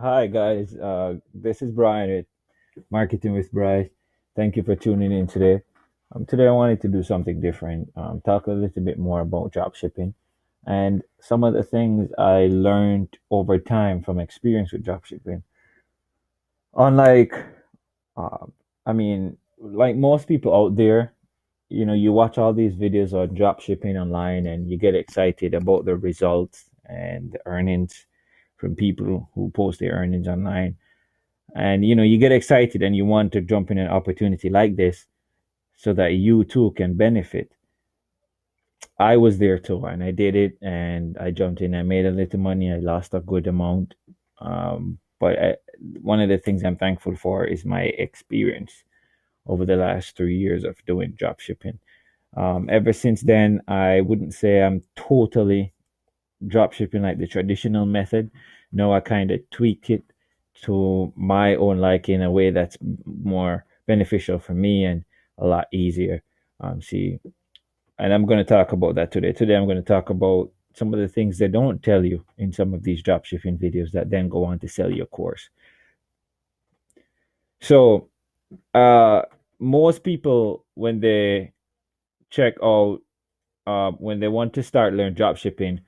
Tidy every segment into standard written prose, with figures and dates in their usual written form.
Hi guys, this is Brian with Marketing with Bryce. Thank you for tuning in today. Today I wanted to do something different. Talk a little bit more about drop shipping and some of the things I learned over time from experience with drop shipping. Unlike, uh, like most people out there, you watch all these videos on drop shipping online and you get excited about the results and the earnings from people who post their earnings online, and you get excited and you want to jump in an opportunity like this so that you too can benefit. I was there too, and I did it, and I jumped in. I made a little money. I lost a good amount, but one of the things I'm thankful for is my experience over the last 3 years of doing drop shipping. Ever since then, I wouldn't say I'm totally drop shipping like the traditional method. No, I kind of tweak it to my own liking in a way that's more beneficial for me and a lot easier. See, and I'm going to talk about that today. Today, I'm going to talk about some of the things they don't tell you in some of these drop shipping videos that then go on to sell your course. So, uh, most people, when they check out, when they want to start learn drop shipping,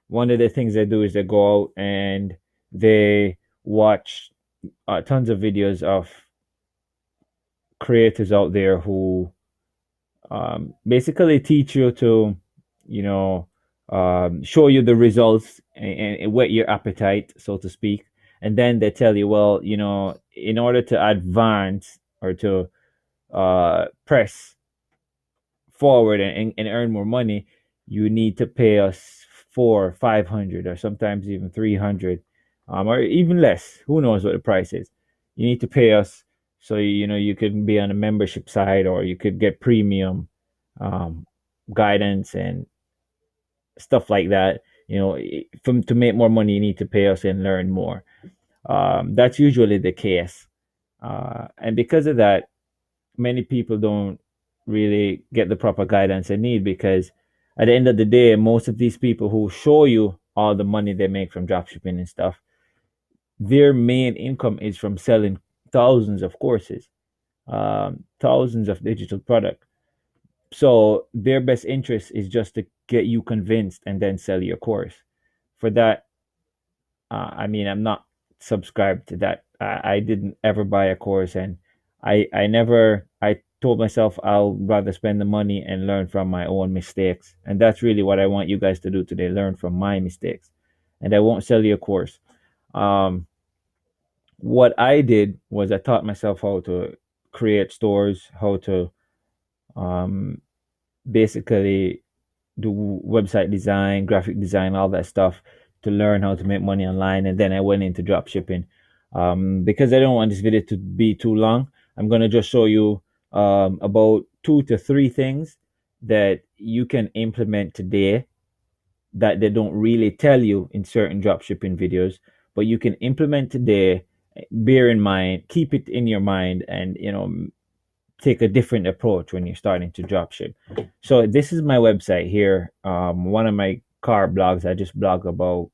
one of the things they do is they go out and they watch tons of videos of creators out there who basically teach you to, you know, show you the results and whet your appetite, so to speak. And then they tell you, well, in order to advance or to press forward and earn more money, you need to pay us 500 or sometimes even 300, or even less. Who knows what the price is? You need to pay us so you can be on a membership side, or you could get premium um, guidance and stuff like that. From to make more money, you need to pay us and learn more. That's usually the case, and because of that, many people don't really get the proper guidance they need, because at the end of the day, most of these people who show you all the money they make from dropshipping and stuff, their main income is from selling thousands of courses, thousands of digital product. So their best interest is just to get you convinced and then sell your course. For that, I'm not subscribed to that. I didn't ever buy a course, and I told myself I'll rather spend the money and learn from my own mistakes. And that's really what I want you guys to do today, learn from my mistakes. And I won't sell you a course. Um, what I did was I taught myself how to create stores, how to um, basically do website design, graphic design, all that stuff to learn how to make money online. And then I went into drop shipping. Because I don't want this video to be too long, I'm going to just show you about 2 to 3 things that you can implement today that they don't really tell you in certain drop shipping videos, but you can implement today. Bear in mind, keep it in your mind, and take a different approach when you're starting to drop ship. So this is my website here. One of my car blogs. I just blog about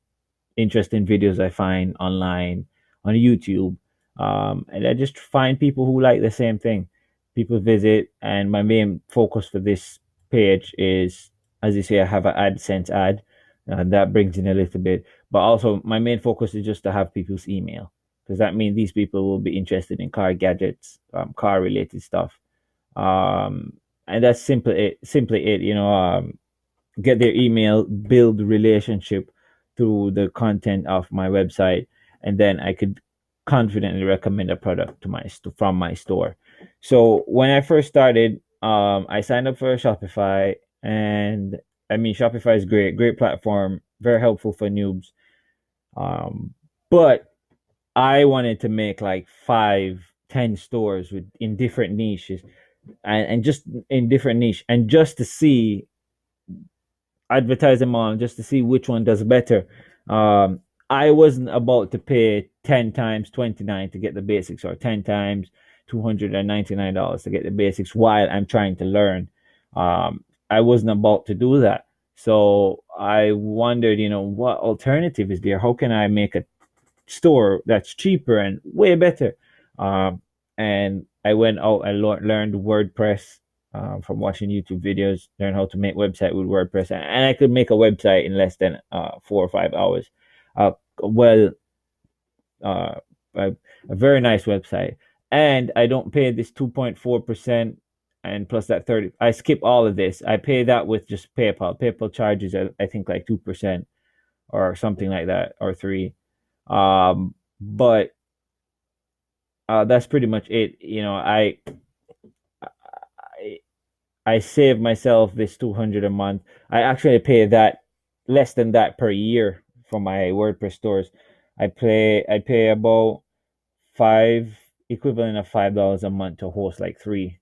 interesting videos I find online on YouTube, and I just find people who like the same thing. People visit, and my main focus for this page is, as you say, I have an AdSense ad, that brings in a little bit, but also my main focus is just to have people's email, because that means these people will be interested in car gadgets, car related stuff, um, and that's simply it. Get their email, build relationship through the content of my website, and then I could confidently recommend a product to from my store. So when I first started, I signed up for Shopify, and I mean Shopify is great platform, very helpful for noobs. But I wanted to make like 5, 10 stores in different niches, and just in different niche, and just to see, advertise them on, just to see which one does better. I wasn't about to pay 10 times 29 to get the basics, or 10 times $299 to get the basics while I'm trying to learn. I wasn't about to do that. So I wondered, what alternative is there? How can I make a store that's cheaper and way better. And I went out and learned WordPress from watching YouTube videos, learn how to make website with WordPress, and I could make a website in less than 4 or 5 hours. Well, uh, a, a very nice website, and I don't pay this 2.4%, and plus that 30. I skip all of this. I pay that with just PayPal. PayPal charges I think like 2% or something like that, or three. But that's pretty much it. I I save myself this 200 a month. I actually pay that less than that per year for my WordPress stores. I pay about five equivalent of $5 a month to host like three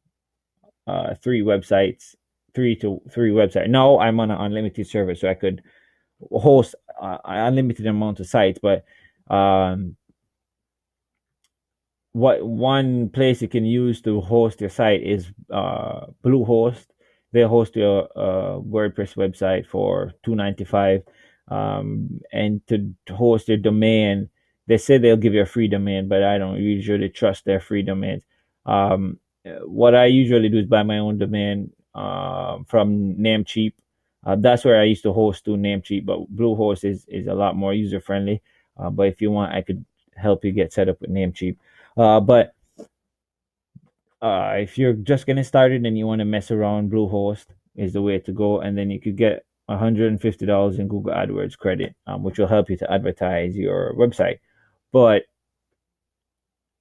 websites, three websites. Now I'm on an unlimited service, so I could host an unlimited amount of sites. But um, what one place you can use to host your site is Bluehost. They host your WordPress website for $2.95, and to host your domain, they say they'll give you a free domain, but I don't usually trust their free domains. What I usually do is buy my own domain from Namecheap. That's where I used to host to Namecheap, but Bluehost is a lot more user friendly. But if you want, I could help you get set up with Namecheap. But if you're just getting started and you want to mess around, Bluehost is the way to go, and then you could get $150 in Google AdWords credit, which will help you to advertise your website. But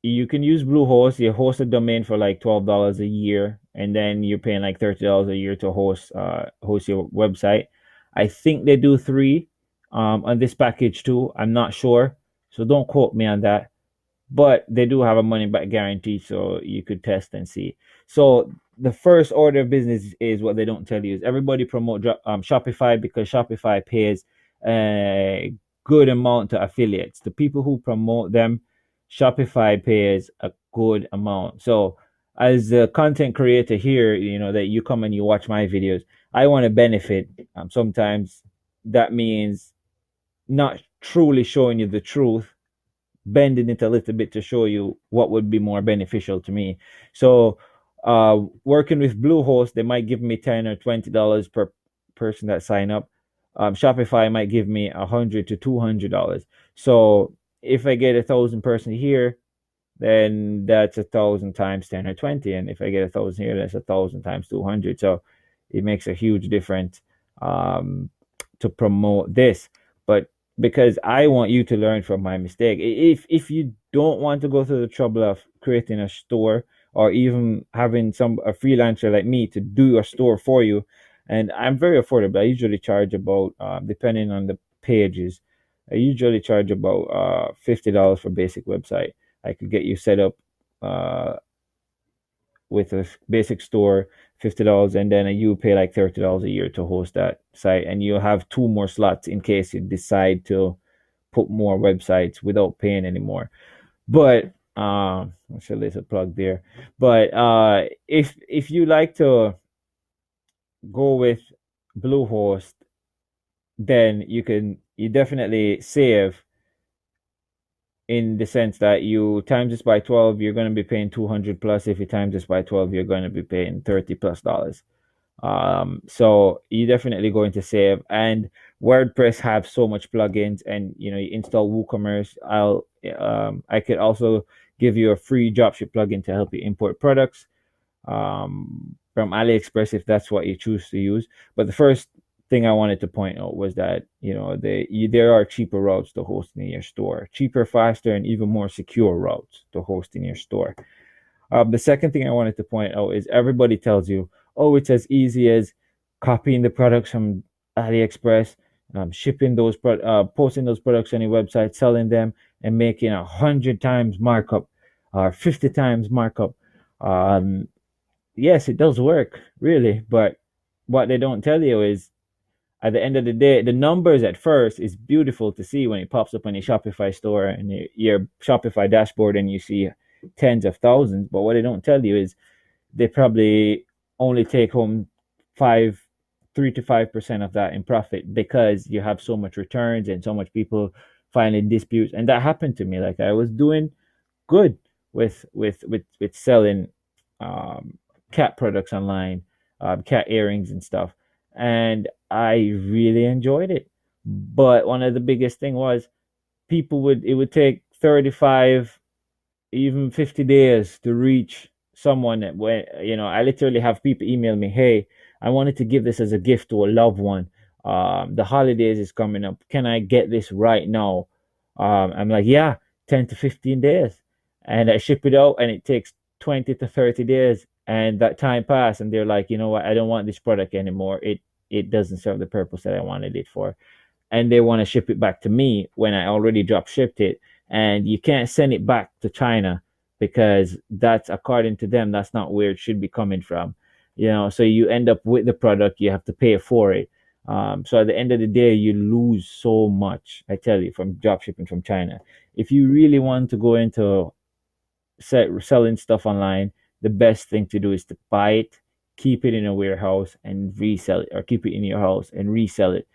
you can use Bluehost. You host a domain for like $12 a year, and then you're paying like $30 a year to host your website. I think they do three on this package too. I'm not sure, so don't quote me on that, but they do have a money back guarantee, so you could test and see. So the first order of business is what they don't tell you is everybody promote Shopify, because Shopify pays a good amount to affiliates. The people who promote them, Shopify pays a good amount. So as a content creator here, that you come and you watch my videos, I want to benefit. Sometimes that means not truly showing you the truth, bending it a little bit to show you what would be more beneficial to me. So, working with Bluehost, they might give me $10 or $20 per person that sign up. Shopify might give me $100 to $200. So if I get 1,000 person here, then that's 1,000 times 10 or 20, and if I get 1,000 here, that's 1,000 times 200. So it makes a huge difference um, to promote this. But because I want you to learn from my mistake, if you don't want to go through the trouble of creating a store, or even having a freelancer like me to do your store for you, and I'm very affordable. I usually charge about, depending on the pages, I usually charge about $50 for basic website. I could get you set up uh, with a basic store, $50, and then you pay like $30 a year to host that site, and you'll have two more slots in case you decide to put more websites without paying anymore. But I should leave a plug there. But if you like to go with Bluehost, then you definitely save, in the sense that you times this by 12, you're going to be paying 200 plus. If you times this by 12, you're going to be paying $30 plus. So you're definitely going to save. And WordPress have so much plugins, and you install WooCommerce. I could also give you a free dropship plugin to help you import products from AliExpress if that's what you choose to use. But the first thing I wanted to point out was that there are cheaper routes to host in your store, cheaper, faster, and even more secure routes to host in your store. The second thing I wanted to point out is everybody tells you, oh, it's as easy as copying the products from AliExpress, shipping posting those products on your website, selling them, and making 100 times markup or 50 times markup. Um, yes, it does work, really, but what they don't tell you is, at the end of the day, the numbers at first is beautiful to see when it pops up on your Shopify store and your Shopify dashboard, and you see tens of thousands. But what they don't tell you is they probably only take home 3 to 5% of that in profit, because you have so much returns and so much people finding disputes, and that happened to me. Like I was doing good with selling um, cat products online, cat earrings and stuff, and I really enjoyed it. But one of the biggest thing was people would it would take 35, even 50 days to reach someone that when I literally have people email me, hey, I wanted to give this as a gift to a loved one. The holidays is coming up, can I get this right now? I'm like, yeah, 10 to 15 days, and I ship it out and it takes 20 to 30 days, and that time passed and they're like, you know what, I don't want this product anymore. It doesn't serve the purpose that I wanted it for, and they want to ship it back to me when I already drop shipped it. And you can't send it back to China because that's, according to them, that's not where it should be coming from. So you end up with the product, you have to pay for it. So at the end of the day, you lose so much, I tell you, from drop shipping from China. If you really want to go into selling stuff online, the best thing to do is to buy it, keep it in a warehouse, and resell it, or keep it in your house and resell it.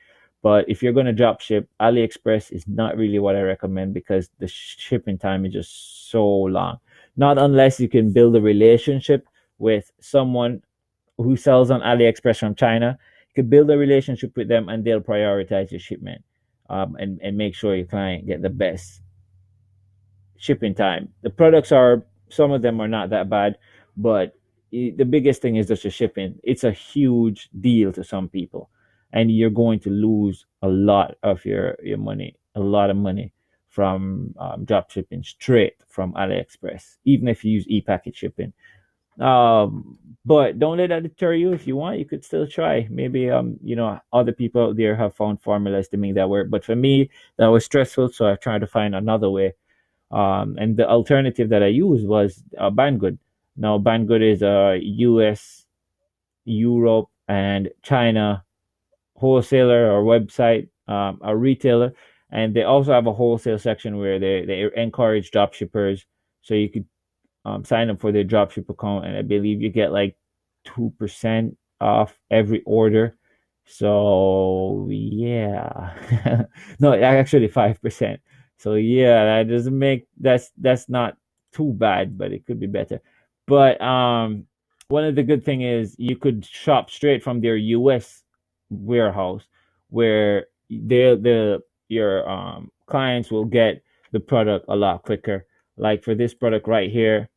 But if you're going to drop ship, AliExpress is not really what I recommend because the shipping time is just so long. Not unless you can build a relationship with someone who sells on AliExpress from China. You could build a relationship with them and they'll prioritize your shipment, and make sure your client get the best shipping time. The products are, some of them are not that bad, but the biggest thing is just the shipping. It's a huge deal to some people, and you're going to lose a lot of your money, a lot of money from drop shipping straight from AliExpress, even if you use e-packet shipping. But don't let that deter you. If you want, you could still try. Maybe other people out there have found formulas to make that work. But for me, that was stressful, so I tried to find another way, and the alternative that I used was Banggood. Now, Banggood is a US, Europe, and China wholesaler or website, a retailer, and they also have a wholesale section where they encourage drop shippers. So you could sign up for their dropship account, and I believe you get like 2% off every order. So yeah, no, actually 5%. So yeah, that doesn't make that's not too bad, but it could be better. But one of the good thing is you could shop straight from their US warehouse, where the your clients will get the product a lot quicker. Like for this product right here,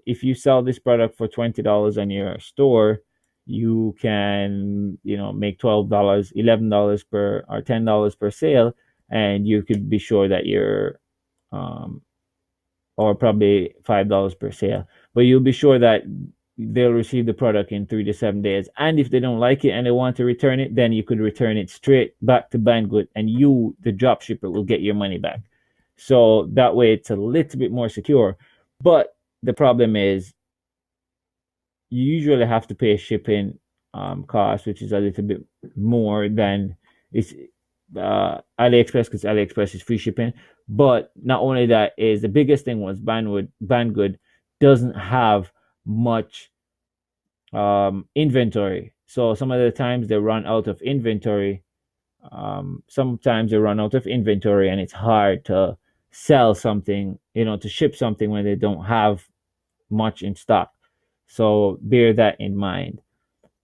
if you sell this product for $20 on your store, you can make $12, $11 per, or $10 per sale, and you could be sure that you're um, or probably $5 per sale, but you'll be sure that they'll receive the product in 3 to 7 days. And if they don't like it and they want to return it, then you could return it straight back to Banggood, and you, the drop shipper, will get your money back. So that way it's a little bit more secure. But the problem is you usually have to pay shipping cost, which is a little bit more than it's AliExpress, because AliExpress is free shipping. But not only that, is the biggest thing was Banggood doesn't have much inventory. So some of the times they run out of inventory. Sometimes they run out of inventory, and it's hard to sell something, to ship something when they don't have much in stock. So bear that in mind.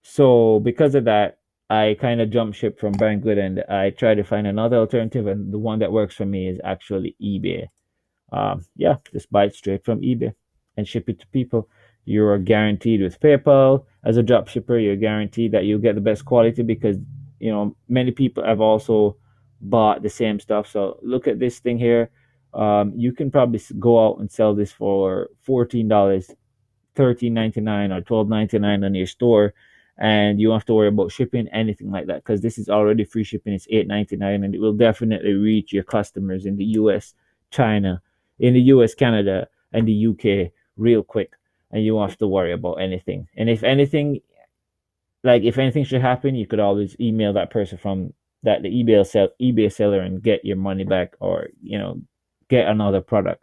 So because of that, I kind of jump ship from Banggood and I try to find another alternative. And the one that works for me is actually eBay. Yeah, just buy it straight from eBay and ship it to people. You're guaranteed with PayPal as a drop shipper. You're guaranteed that you'll get the best quality because many people have also bought the same stuff. So look at this thing here. You can probably go out and sell this for $14, 13.99 or 12.99 on your store, and you don't have to worry about shipping, anything like that, because this is already free shipping. It's 8.99, and it will definitely reach your customers in the US, China, in the US, Canada, and the UK real quick, and you don't have to worry about anything. And if anything should happen, you could always email that person from that the eBay seller and get your money back, or get another product.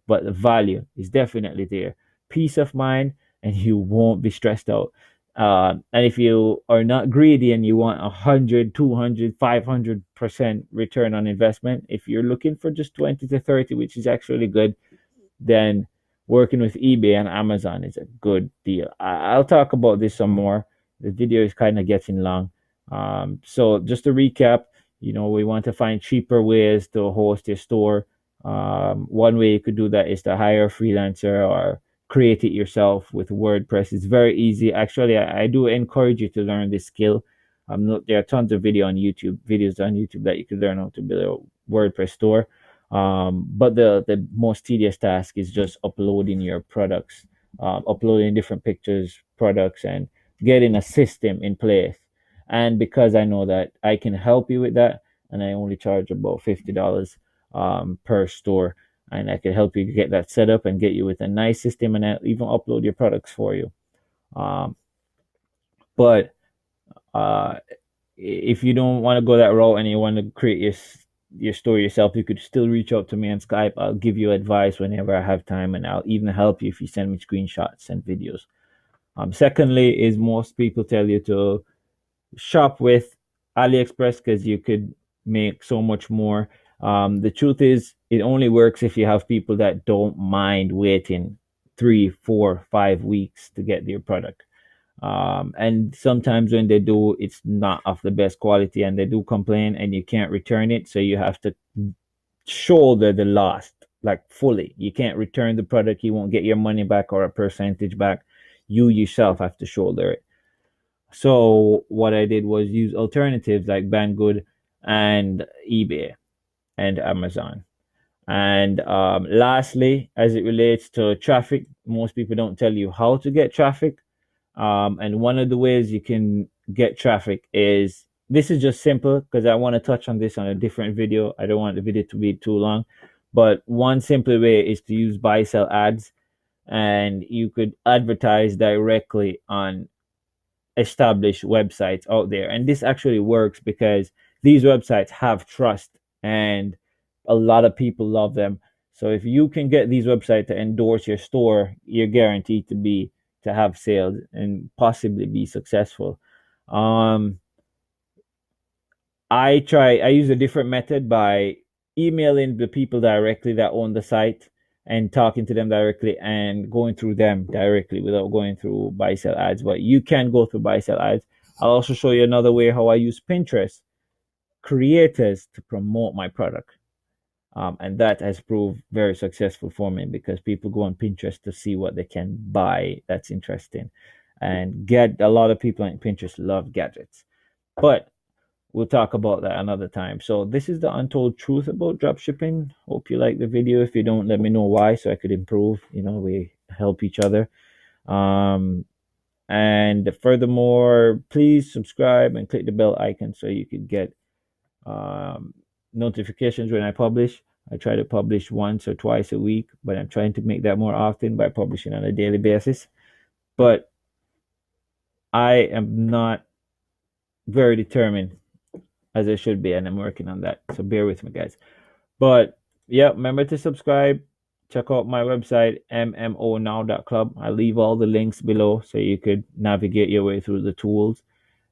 But the value is definitely there, peace of mind, and you won't be stressed out. And if you are not greedy and you want 100, 200, 500% return on investment, if you're looking for just 20 to 30, which is actually good, then working with eBay and Amazon is a good deal. I'll talk about this some more. The video is kind of getting long. So just to recap, we want to find cheaper ways to host your store. One way you could do that is to hire a freelancer or create it yourself with WordPress. It's very easy. Actually, I do encourage you to learn this skill. There are tons of videos on YouTube that you can learn how to build a WordPress store. But the most tedious task is just uploading your products, uploading different pictures, products, and getting a system in place. And because I know that I can help you with that, and I only charge about $50 per store, and I can help you get that set up and get you with a nice system, and I'll even upload your products for you. Um, but uh, if you don't want to go that route and you want to create your store yourself, you could still reach out to me on Skype. I'll give you advice whenever I have time, and I'll even help you if you send me screenshots and videos. Secondly, is most people tell you to shop with AliExpress because you could make so much more. The truth is, it only works if you have people that don't mind waiting 3, 4, 5 weeks to get their product. And sometimes when they do, it's not of the best quality and they do complain and you can't return it. So you have to shoulder the loss like fully. You can't return the product, you won't get your money back or a percentage back. You yourself have to shoulder it. So what I did was use alternatives like Banggood and eBay and Amazon. And lastly, as it relates to traffic, most people don't tell you how to get traffic. And one of the ways you can get traffic is this is just simple because I want to touch on this on a different video. I don't want the video to be too long. But one simple way is to use buy sell ads, and you could advertise directly on established websites out there. And this actually works because these websites have trust and a lot of people love them. So if you can get these websites to endorse your store, you're guaranteed to have sales and possibly be successful. Um, I use a different method by emailing the people directly that own the site and talking to them directly and going through them directly without going through buy sell ads. But you can go through buy sell ads. I'll also show you another way how I use Pinterest creators to promote my product. And that has proved very successful for me because people go on Pinterest to see what they can buy that's interesting. And get a lot of people on Pinterest love gadgets. But we'll talk about that another time. So this is the untold truth about dropshipping. Hope you like the video. If you don't, let me know why so I could improve. We help each other. And furthermore, please subscribe and click the bell icon so you can get um, notifications when I publish. I try to publish once or twice a week, but I'm trying to make that more often by publishing on a daily basis. But I am not very determined as I should be, and I'm working on that. So bear with me, guys. But yeah, remember to subscribe. Check out my website, mmonow.club. I leave all the links below so you could navigate your way through the tools.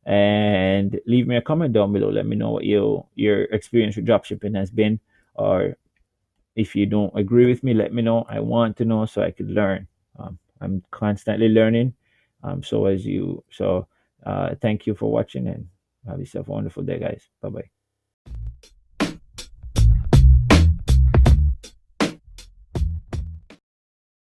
And leave me a comment down below. Let me know what your experience with dropshipping has been. Or if you don't agree with me, let me know. I want to know so I could learn. I'm constantly learning. So thank you for watching and have yourself a wonderful day, guys. Bye bye.